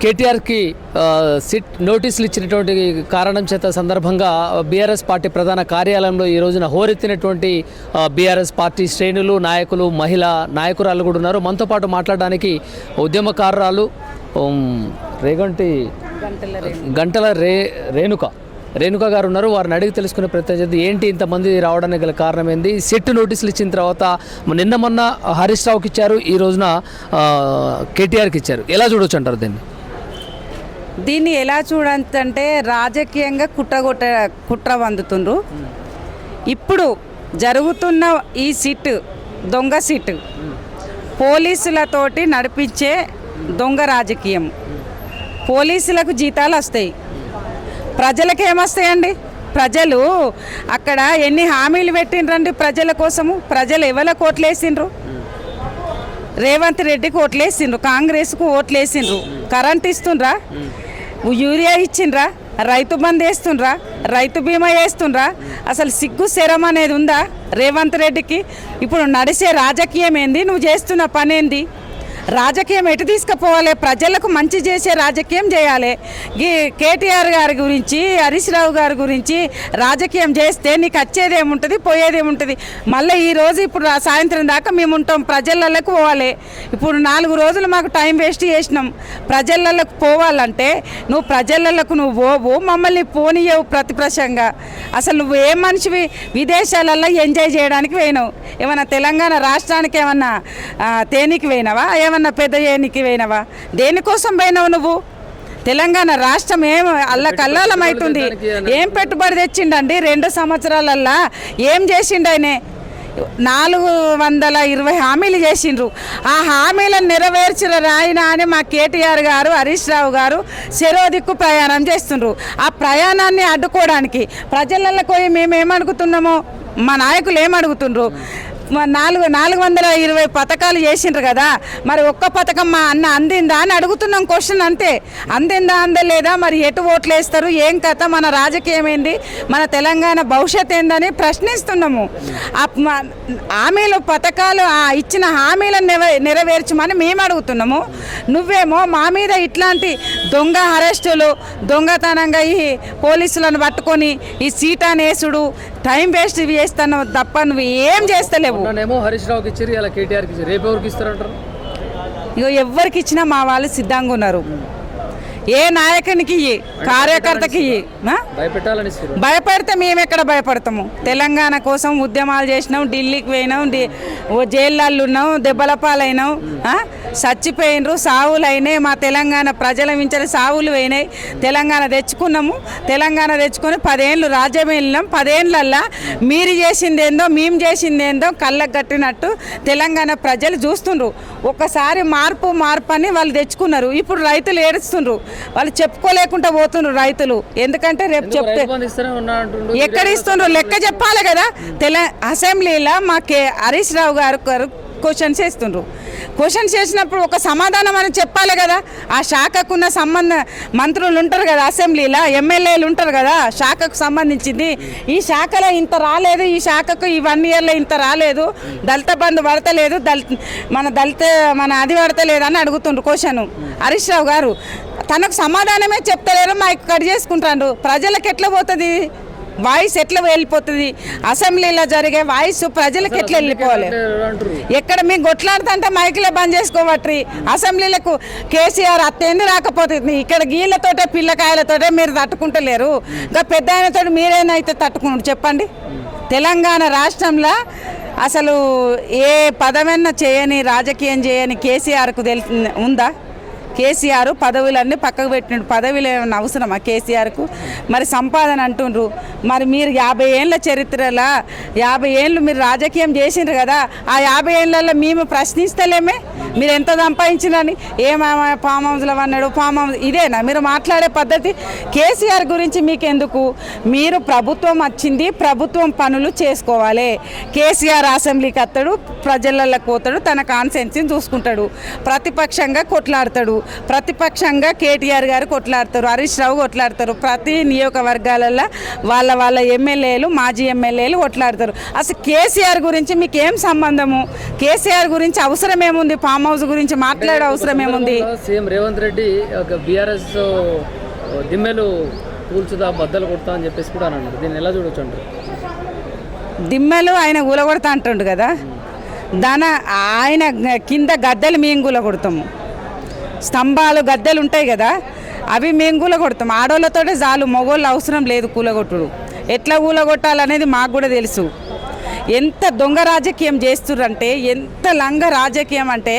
కేటీఆర్కి SIT నోటీసులు ఇచ్చినటువంటి కారణం చేత సందర్భంగా బీఆర్ఎస్ పార్టీ ప్రధాన కార్యాలయంలో ఈ రోజున హోరెత్తినటువంటి బీఆర్ఎస్ పార్టీ శ్రేణులు నాయకులు మహిళా నాయకురాలు కూడా ఉన్నారు. మనతో పాటు మాట్లాడడానికి ఉద్యమకారురాలు గంటల రేణుక గారు ఉన్నారు. వారిని అడిగి తెలుసుకునే ప్రయత్నం చేద్దాం. ఏంటి ఇంతమంది రావడానికి గల కారణం ఏంది? సెట్ నోటీసులు ఇచ్చిన తర్వాత నిన్న మొన్న హరీష్ రావుకి ఇచ్చారు, ఈ రోజున కేటీఆర్కి ఇచ్చారు. ఎలా చూడొచ్చు అంటారు దీన్ని ఎలా చూడంటే రాజకీయంగా కుట్ర వందుతుండ్రు. ఇప్పుడు జరుగుతున్న ఈ సిట్ దొంగ సిట్ పోలీసులతోటి నడిపించే దొంగ రాజకీయం. పోలీసులకు జీతాలు వస్తాయి, ప్రజలకు ఏమొస్తాయండి? ప్రజలు అక్కడ ఎన్ని హామీలు పెట్టిండ్రండి ప్రజల కోసము? ప్రజలు ఎవరికి ఓట్లేసిండ్రు? రేవంత్ రెడ్డికి ఓట్లేసిండ్రు, కాంగ్రెస్కు ఓట్లేసిండ్రు. కరెంట్ ఇస్తుండ్రా? యూరియా ఇచ్చిండ్రా? రైతు బంద్ వేస్తుండ్రా? రైతు బీమా వేస్తుండ్రా? అసలు సిగ్గు శరం అనేది ఉందా రేవంత్ రెడ్డికి? ఇప్పుడు నడిచే రాజకీయం ఏంది? నువ్వు చేస్తున్న పని ఏంది? రాజకీయం ఎటు తీసుకుపోవాలి? ప్రజలకు మంచి చేసే రాజకీయం చేయాలి. కేటీఆర్ గారి గురించి హరీష్ రావు గారి గురించి రాజకీయం చేస్తే నీకు వచ్చేదేముంటుంది, పోయేదేముంటుంది? మళ్ళీ ఈరోజు ఇప్పుడు సాయంత్రం దాకా మేము ఉంటాం, ప్రజలలోకి పోవాలి. ఇప్పుడు 4 రోజులు మాకు టైం వేస్ట్ చేసినాం. ప్రజలలోకి పోవాలంటే నువ్వు ప్రజలకు నువ్వు పోవు, మమ్మల్ని పోనీయవు ప్రతిపక్షంగా. అసలు నువ్వు ఏ మనిషివి? విదేశాలలో ఎంజాయ్ చేయడానికి పోయినావు. ఏమన్నా తెలంగాణ రాష్ట్రానికి ఏమన్నా తేనికి పోయినావా? ఏమన్నా పెద్ద ఏనికి పోయినావా? దేనికోసం పోయినావు నువ్వు? తెలంగాణ రాష్ట్రం ఏం అల్లకల్లాలమవుతుంది. ఏం పెట్టుబడి తెచ్చిండండి 2 సంవత్సరాలల్లా? ఏం చేసిండు ఆయన? 420 హామీలు చేసిండ్రు. ఆ హామీలను నెరవేర్చిన రాయినా అని మా కేటీఆర్ గారు హరీష్ రావు గారు చెరోదిక్కు ప్రయాణం చేస్తుండ్రు. ఆ ప్రయాణాన్ని అడ్డుకోవడానికి ప్రజలకు పోయి మేము ఏమడుగుతున్నామో మా నాయకులు ఏమడుగుతుండ్రు? 420 పథకాలు చేసిండ్రు కదా, మరి ఒక్క పథకం మా అన్న అందిందా అని అడుగుతున్నాం. క్వశ్చన్ అంతే. అందిందా అందలేదా? మరి ఎటు ఓట్లు వేస్తారు? ఏం కథ? మన రాజకీయం ఏంది? మన తెలంగాణ భవిష్యత్ ఏందని ప్రశ్నిస్తున్నాము. హామీలు పథకాలు ఇచ్చిన హామీలను నెరవేర్చమని మేము అడుగుతున్నాము. నువ్వేమో మా మీద ఇట్లాంటి దొంగ అరెస్టులు, దొంగతనంగా ఈ పోలీసులను పట్టుకొని ఈ సీటానేసుడు, టైం వేస్ట్ చేస్తాను తప్ప నువ్వు ఏం చేస్తలేవు. హరీష్ రావుకి ఇచ్చారు, ఇలా కేటీఆర్కి ఇచ్చారు. రేపు ఎవరికి ఇస్తారంటారు? ఇగో ఎవరికి ఇచ్చినా మా వాళ్ళు సిద్ధంగా ఉన్నారు. ఏ నాయకునికి కార్యకర్తకి భయపడితే మేము ఎక్కడ భయపడతాము? తెలంగాణ కోసం ఉద్యమాలు చేసినాం, ఢిల్లీకి పోయినాం, జైళ్ళల్లో ఉన్నాం, దెబ్బల పాలైనాం, చచ్చిపోయినరు, సావులు అయినాయి. మా తెలంగాణ ప్రజల మించిన సావులు అయినాయి. తెలంగాణ తెచ్చుకున్నాము. తెలంగాణ తెచ్చుకొని 10 ఏళ్ళు రాజ్యం వెళ్ళినాం. 10 ఏళ్ళల్లో మీరు చేసిందేందో మేము చేసిందేందో కళ్ళకు కట్టినట్టు తెలంగాణ ప్రజలు చూస్తుండ్రు. ఒకసారి మార్పు అని వాళ్ళు తెచ్చుకున్నారు. ఇప్పుడు రైతులు ఏడుస్తుండ్రు. వాళ్ళు చెప్పుకోలేకుండా పోతుండ్రు రైతులు. ఎందుకంటే రేపు చెప్తే ఎక్కడ ఇస్తుండ్రు లెక్క చెప్పాలి కదా. అసెంబ్లీలో మా హరీష్ రావు గారు క్వశ్చన్స్ వేస్తుండ్రు. క్వశ్చన్స్ చేసినప్పుడు ఒక సమాధానం అని చెప్పాలి కదా. ఆ శాఖకున్న మంత్రులు ఉంటారు కదా, అసెంబ్లీలో ఎమ్మెల్యేలు ఉంటారు కదా, శాఖకు సంబంధించింది. ఈ శాఖలో ఇంత రాలేదు, ఈ శాఖకు ఈ 1 ఇయర్లో ఇంత రాలేదు, దళిత బంధు పడతలేదు, మన అది పడతలేదు అని అడుగుతుండ్రు క్వశ్చన్. హరీష్ రావు గారు తనకు సమాధానమే చెప్తలేరు, మైక్ కట్ చేసుకుంటారు. ప్రజలకు ఎట్లా పోతుంది? వాయిస్ ఎట్లా వెళ్ళిపోతుంది? అసెంబ్లీలో జరిగే వాయిస్ ప్రజలకు ఎట్లా వెళ్ళిపోవాలి? ఎక్కడ మీకు కొట్లాడుతుంటే మైకులే బంద్ చేసుకోవట్రి. అసెంబ్లీలకు కేసీఆర్ అత్తేంది రాకపోతుంది. ఇక్కడ గీళ్ళతోటే పిల్లకాయలతోటే మీరు తట్టుకుంటలేరు. ఇంకా పెద్ద ఆయనతో మీరేనైతే తట్టుకుంటారు చెప్పండి? తెలంగాణ రాష్ట్రంలో అసలు ఏ పదవైనా చేయని, రాజకీయం చేయని కేసీఆర్కు ఉందా? కేసీఆర్ పదవులన్నీ పక్కకు పెట్టినట్టు. పదవులు ఏమైనా అవసరమా కేసీఆర్కు? మరి సంపాదన అంటుండ్రు. మరి మీరు 50 ఏళ్ళ చరిత్రలో 50 ఏళ్ళు మీరు రాజకీయం చేసిండ్రు కదా. ఆ 50 ఏళ్ళల్లో మేము ప్రశ్నిస్తలేమే మీరు ఎంత సంపాదించినని? ఏమేమో ఫామ్ హౌస్లో అన్నాడు, ఫామ్ హౌస్ ఇదేనా మీరు మాట్లాడే పద్ధతి? కేసీఆర్ గురించి మీకెందుకు? మీరు ప్రభుత్వం వచ్చింది, ప్రభుత్వం పనులు చేసుకోవాలి. కేసీఆర్ అసెంబ్లీకి వస్తాడు, ప్రజలలోకి పోతాడు, తన కాన్సెన్సీని చూసుకుంటాడు, ప్రతిపక్షంగా కొట్లాడతాడు. ప్రతిపక్షంగా కేటీఆర్ గారు కొట్లాడతారు, హరీష్ రావు కొట్లాడతారు. ప్రతి నియోజకవర్గాలలో వాళ్ళ ఎమ్మెల్యేలు, మాజీ ఎమ్మెల్యేలు కొట్లాడతారు. అసలు కేసీఆర్ గురించి మీకు ఏం సంబంధము? కేసీఆర్ గురించి అవసరం ఏముంది? ఫామ్ హౌస్ గురించి మాట్లాడే అవసరం ఏముంది? సీఎం రేవంత్ రెడ్డి బీఆర్ఎస్ దిమ్మెలు కూల్చుదా, బద్దలు కొడతా అని చెప్పేసి కూడా అన్నారు. దీన్ని ఎలా చూడొచ్చు అంటారు? దిమ్మెలు ఆయన కూలగొడతా అంటుండు కదా, ఆయన కింద గద్దెలు మేము కూలగొడతాము. స్తంభాలు గద్దెలు ఉంటాయి కదా, అవి మేము కూలగొడతాం. ఆడోళ్ళతోటే చాలు, మగోళ్ళు అవసరం లేదు కూలగొట్టుడు. ఎట్లా కూలగొట్టాలనేది మాకు కూడా తెలుసు. ఎంత దొంగ రాజకీయం చేస్తుర్రంటే, ఎంత లంగ రాజకీయం అంటే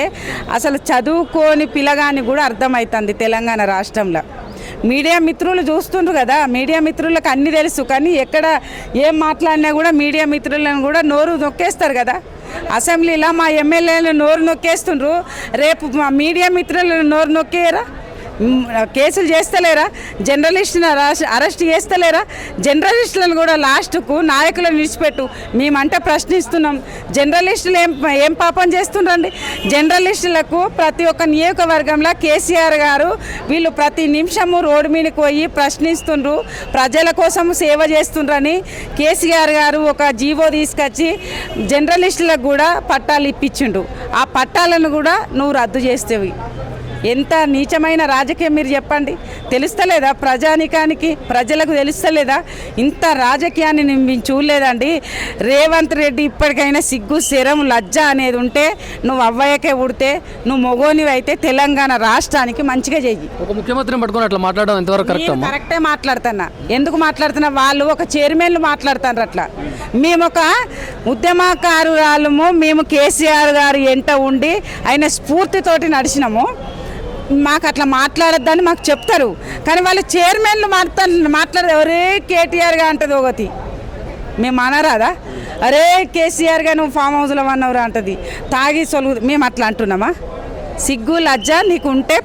అసలు చదువుకోని పిల్లగాని కూడా అర్థమవుతుంది తెలంగాణ రాష్ట్రంలో. మీడియా మిత్రులు చూస్తుండ్రు కదా, మీడియా మిత్రులకు అన్నీ తెలుసు. కానీ ఎక్కడ ఏం మాట్లాడినా కూడా మీడియా మిత్రులను కూడా నోరు నొక్కేస్తారు కదా. అసెంబ్లీలో మా ఎమ్మెల్యేలను నోరు నొక్కేస్తుండ్రు, రేపు మా మీడియా మిత్రులను నోరు నొక్కేయరా? కేసులు చేస్తలేరా? జర్నలిస్టులను అరెస్ట్ చేస్తలేరా? జర్నలిస్టులను కూడా లాస్ట్కు నాయకులను విడిచిపెట్టు, మేమంటే ప్రశ్నిస్తున్నాం. జర్నలిస్టులు ఏం పాపం చేస్తుండ్రండి? జర్నలిస్టులకు ప్రతి ఒక్క నియోజకవర్గంలో కేసీఆర్ గారు వీళ్ళు ప్రతి నిమిషము రోడ్డు మీదకి పోయి ప్రశ్నిస్తుండ్రు, ప్రజల కోసం సేవ చేస్తుండ్రని కేసీఆర్ గారు ఒక జీవో తీసుకొచ్చి జర్నలిస్టులకు కూడా పట్టాలు ఇప్పించిండు. ఆ పట్టాలను కూడా నువ్వు రద్దు చేస్తేవి. ఎంత నీచమైన రాజకీయం మీరు చెప్పండి. తెలుస్తలేదా ప్రజానికానికి, ప్రజలకు తెలుస్తలేదా? ఇంత రాజకీయాన్ని మేము చూడలేదండి. రేవంత్ రెడ్డి ఇప్పటికైనా సిగ్గు, శరం, లజ్జ అనేది ఉంటే నువ్వు అవ్వయ్యకే ఉడితే, నువ్వు మొగోనివి అయితే తెలంగాణ రాష్ట్రానికి మంచిగా చెయ్యి. ఒక ముఖ్యమంత్రిని పట్టుకొని అట్లా మాట్లాడడం ఎంతవరకు కరెక్టే మాట్లాడుతున్నా. ఎందుకు మాట్లాడుతున్నా? వాళ్ళు ఒక చైర్మన్లు మాట్లాడుతున్నారు అట్లా. మేము ఒక ఉద్యమకారురాలము, మేము కేసీఆర్ గారు ఎంట ఉండి ఆయన స్ఫూర్తితోటి నడిచినాము. మాకు అట్లా మాట్లాడొద్దని మాకు చెప్తారు. కానీ వాళ్ళు చైర్మన్లు మాట్లాడదు. ఒరే కేటీఆర్గా అంటది ఒకటి, మేము అనరాదా? అరే కేసీఆర్గా నువ్వు ఫామ్ హౌస్లో అన్నవరా అంటది. తాగి సొలుగు మేము అట్లా అంటున్నామా? సిగ్గు లజ్జ నీకు ఉంటే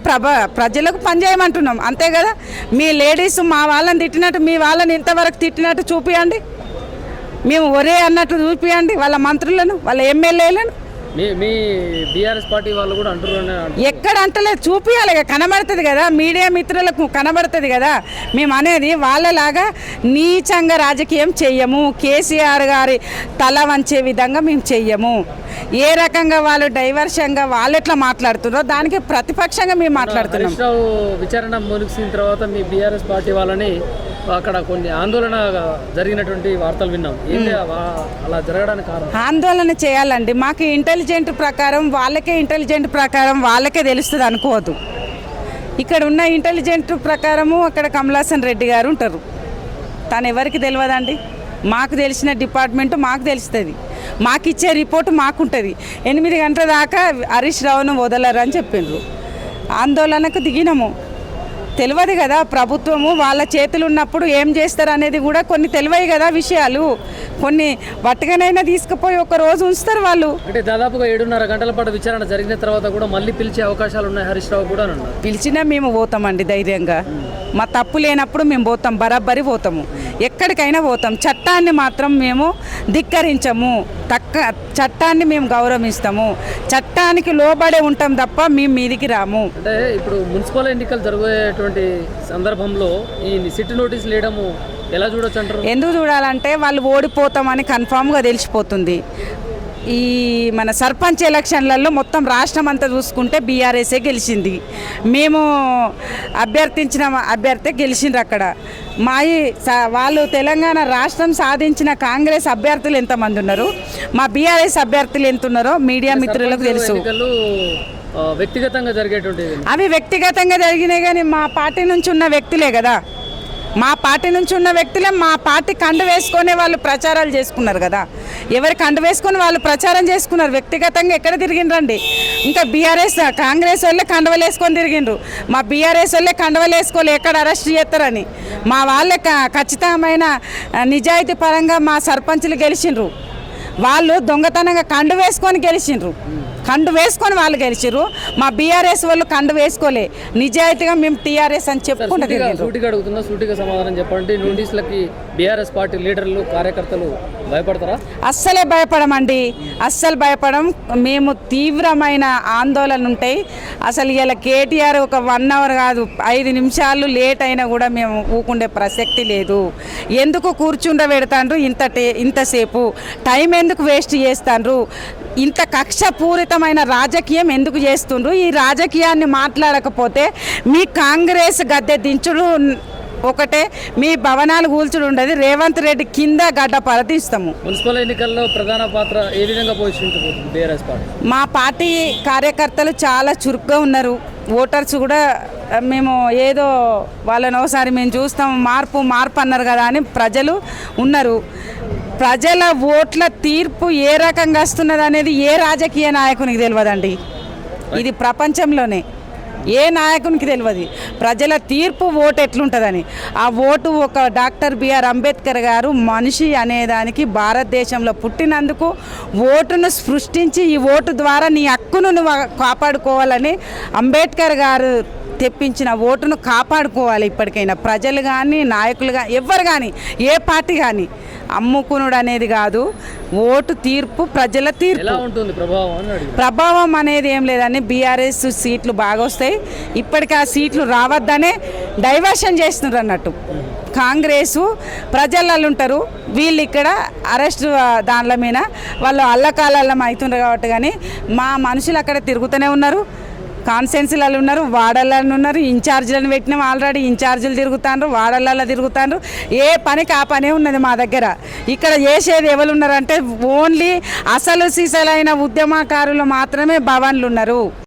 ప్రజలకు పనిచేయమంటున్నాం, అంతే కదా. మీ లేడీస్ మా వాళ్ళని తిట్టినట్టు మీ వాళ్ళని ఇంతవరకు తిట్టినట్టు చూపియండి. మేము ఒరే అన్నట్టు చూపియండి వాళ్ళ మంత్రులను, వాళ్ళ ఎమ్మెల్యేలను. మీ బీఆర్ఎస్ పార్టీ వాళ్ళు కూడా అంటున్నారు. ఎక్కడ అంటలేదు, చూపించాలి, కనబడుతుంది కదా, మీడియా మిత్రులకు కనబడుతుంది కదా. మేము అనేది వాళ్ళలాగా నీచంగా రాజకీయం చెయ్యము. కేసీఆర్ గారి తల వంచే విధంగా మేము చెయ్యము. ఏ రకంగా వాళ్ళు డైవర్షన్గా వాళ్ళు ఎట్లా మాట్లాడుతున్నారో దానికి ప్రతిపక్షంగా మేము మాట్లాడుతున్నాం. విచారణ ముగిసిన తర్వాత మీ బీఆర్ఎస్ పార్టీ వాళ్ళని అక్కడ కొన్ని ఆందోళన జరిగినటువంటి వార్తలు విన్నాం. అలా జరగడానికి కారణం? ఆందోళన చేయాలండి. మాకు ఇంటెలిజెంట్ ప్రకారం వాళ్ళకే తెలుస్తుంది అనుకోవద్దు. ఇక్కడ ఉన్న ఇంటెలిజెంట్ ప్రకారము అక్కడ కమలాసన్ రెడ్డి గారు ఉంటారు. తను ఎవరికి తెలియదండి. మాకు తెలిసిన డిపార్ట్మెంట్ మాకు తెలుస్తుంది. మాకు ఇచ్చే రిపోర్టు మాకుంటుంది. 8 గంటల దాకా హరీష్ రావును వదలరని చెప్పిండ్రు. ఆందోళనకు దిగినాము. తెలియదు కదా, ప్రభుత్వము వాళ్ళ చేతులు ఉన్నప్పుడు ఏం చేస్తారు అనేది కూడా కొన్ని తెలివయి కదా విషయాలు. కొన్ని వట్టుగానైనా తీసుకుపోయి ఒక రోజు ఉంచుతారు వాళ్ళు. అంటే దాదాపుగా 7:30 గంటల పాటు విచారణ జరిగిన తర్వాత కూడా మళ్ళీ పిలిచే అవకాశాలు ఉన్నాయి హరీష్ రావు కూడా. పిలిచినా మేము పోతామండి ధైర్యంగా. మా తప్పు లేనప్పుడు మేము పోతాం, బరాబరి పోతాము, ఎక్కడికైనా పోతాం. చట్టాన్ని మాత్రం మేము ధిక్కరించము. చట్టాన్ని మేము గౌరవిస్తాము. చట్టానికి లోబడే ఉంటాం తప్ప మేము మీదికి రాము. అంటే ఇప్పుడు మున్సిపల్ ఎన్నికలు జరిగేటువంటి సందర్భంలో ఈ సిట్ నోటీసులు వేయడము ఎలా చూడొచ్చు అంటారు? ఎందుకు చూడాలంటే వాళ్ళు ఓడిపోతామని కన్ఫామ్గా తెలిసిపోతుంది. ఈ మన సర్పంచ్ ఎలక్షన్లలో మొత్తం రాష్ట్రం అంతా చూసుకుంటే బీఆర్ఎస్ఏ గెలిచింది. మేము అభ్యర్థించిన అభ్యర్థి గెలిచిండ్రు అక్కడ. వాళ్ళు తెలంగాణ రాష్ట్రం సాధించిన కాంగ్రెస్ అభ్యర్థులు ఎంతమంది ఉన్నారు, మా బీఆర్ఎస్ అభ్యర్థులు ఎంత ఉన్నారో మీడియా మిత్రులకు తెలుసు. వ్యక్తిగతంగా జరిగేటువంటి అవి వ్యక్తిగతంగా జరిగినాయి, కానీ మా పార్టీ నుంచి ఉన్న వ్యక్తులే కదా. మా పార్టీ నుంచి ఉన్న వ్యక్తులే మా పార్టీ కండు వేసుకొని వాళ్ళు ప్రచారాలు చేసుకున్నారు కదా. ఎవరి కండు వేసుకొని వాళ్ళు ప్రచారం చేసుకున్నారు. వ్యక్తిగతంగా ఎక్కడ తిరిగిండ్రండి? ఇంకా బీఆర్ఎస్ కాంగ్రెస్ వాళ్ళే కండవలు వేసుకొని తిరిగిండ్రు. మా బీఆర్ఎస్ వాళ్ళే కండవలు వేసుకోవాలి ఎక్కడ అరెస్ట్ చేస్తారని. మా వాళ్ళే ఖచ్చితమైన నిజాయితీ పరంగా మా సర్పంచులు గెలిచిండ్రు. వాళ్ళు దొంగతనంగా కండు వేసుకొని గెలిచిండ్రు. కండు వేసుకొని వాళ్ళు గెలిచిర్రు. మా బీఆర్ఎస్ వాళ్ళు కండు వేసుకోలే, నిజాయితీగా మేము టీఆర్ఎస్ అని చెప్పుకుంటే సూటిగా అడుగుతున్నా, సూటిగా సమాధానం చెప్పండి. నోటీసులకి బీఆర్ఎస్ పార్టీ లీడర్లు కార్యకర్తలు భయపడతారా? అస్సలే భయపడమండి, అస్సలు భయపడం. మేము తీవ్రమైన ఆందోళన ఉంటాయి. అసలు ఇలా కేటీఆర్ ఒక 1 అవర్ కాదు 5 నిమిషాలు లేట్ అయినా కూడా మేము ఊకుండే ప్రసక్తి లేదు. ఎందుకు కూర్చుండబెడతాండ్రు ఇంతసేపు? టైం ఎందుకు వేస్ట్ చేస్తాండ్రు? ఇంత కక్షపూరితమైన రాజకీయం ఎందుకు చేస్తుండ్రు? ఈ రాజకీయాన్ని మాట్లాడకపోతే మీ కాంగ్రెస్ గద్దె దించుడు ఒకటే, మీ భవనాలు కూల్చుడు ఉండదు. రేవంత్ రెడ్డి కింద గడ్డపార తీస్తాము. మున్సిపల్ ఎన్నికల్లో ప్రధాన పాత్ర ఏ విధంగా పోషించబోతుంది బీఆర్ఎస్ పార్టీ? మా పార్టీ కార్యకర్తలు చాలా చురుగ్గా ఉన్నారు. ఓటర్స్ కూడా మేము ఏదో వాళ్ళని ఒకసారి మేము చూస్తాం, మార్పు అన్నారు కదా అని ప్రజలు ఉన్నారు. ప్రజల ఓట్ల తీర్పు ఏ రకంగా వస్తున్నది అనేది ఏ రాజకీయ నాయకునికి తెలియదండి. ఇది ప్రపంచంలోనే ఏ నాయకునికి తెలియదు ప్రజల తీర్పు ఓటు ఎట్లుంటుందని. ఆ ఓటు ఒక డాక్టర్ బిఆర్ అంబేద్కర్ గారు మనిషి అనేదానికి భారతదేశంలో పుట్టినందుకు ఓటును సృష్టించి ఈ ఓటు ద్వారా నీ హక్కును నువ్వు కాపాడుకోవాలని అంబేద్కర్ గారు తెప్పించిన ఓటును కాపాడుకోవాలి. ఇప్పటికైనా ప్రజలు కానీ నాయకులు కానీ ఎవరు కానీ ఏ పార్టీ కానీ అమ్ముకునుడు అనేది కాదు. ఓటు తీర్పు ప్రజల తీర్పు. ఎలా ఉంటుంది ప్రభావం అనేది ఏం లేదని బీఆర్ఎస్ సీట్లు బాగా వస్తాయి. ఇప్పటికీ ఆ సీట్లు రావద్దనే డైవర్షన్ చేస్తున్నారు అన్నట్టు. కాంగ్రెసు ప్రజలలో ఉంటారు, వీళ్ళు ఇక్కడ అరెస్ట్ దానిల మీద వాళ్ళు అల్లకాలల్లం అవుతున్నారు కాబట్టి. కానీ మా మనుషులు అక్కడ తిరుగుతూనే ఉన్నారు, కాన్స్టెన్సీలలో ఉన్నారు, వార్డర్లను ఉన్నారు, ఇన్ఛార్జీలను పెట్టినాం. ఆల్రెడీ ఇన్ఛార్జీలు తిరుగుతాండ్రు, వార్డర్లలో తిరుగుతాండ్రు. ఏ పనికి ఆ పనే ఉన్నది మా దగ్గర. ఇక్కడ చేసేది ఎవరు ఉన్నారంటే ఓన్లీ అసలు సిసలైన ఉద్యమకారులు మాత్రమే భవన్లు ఉన్నారు.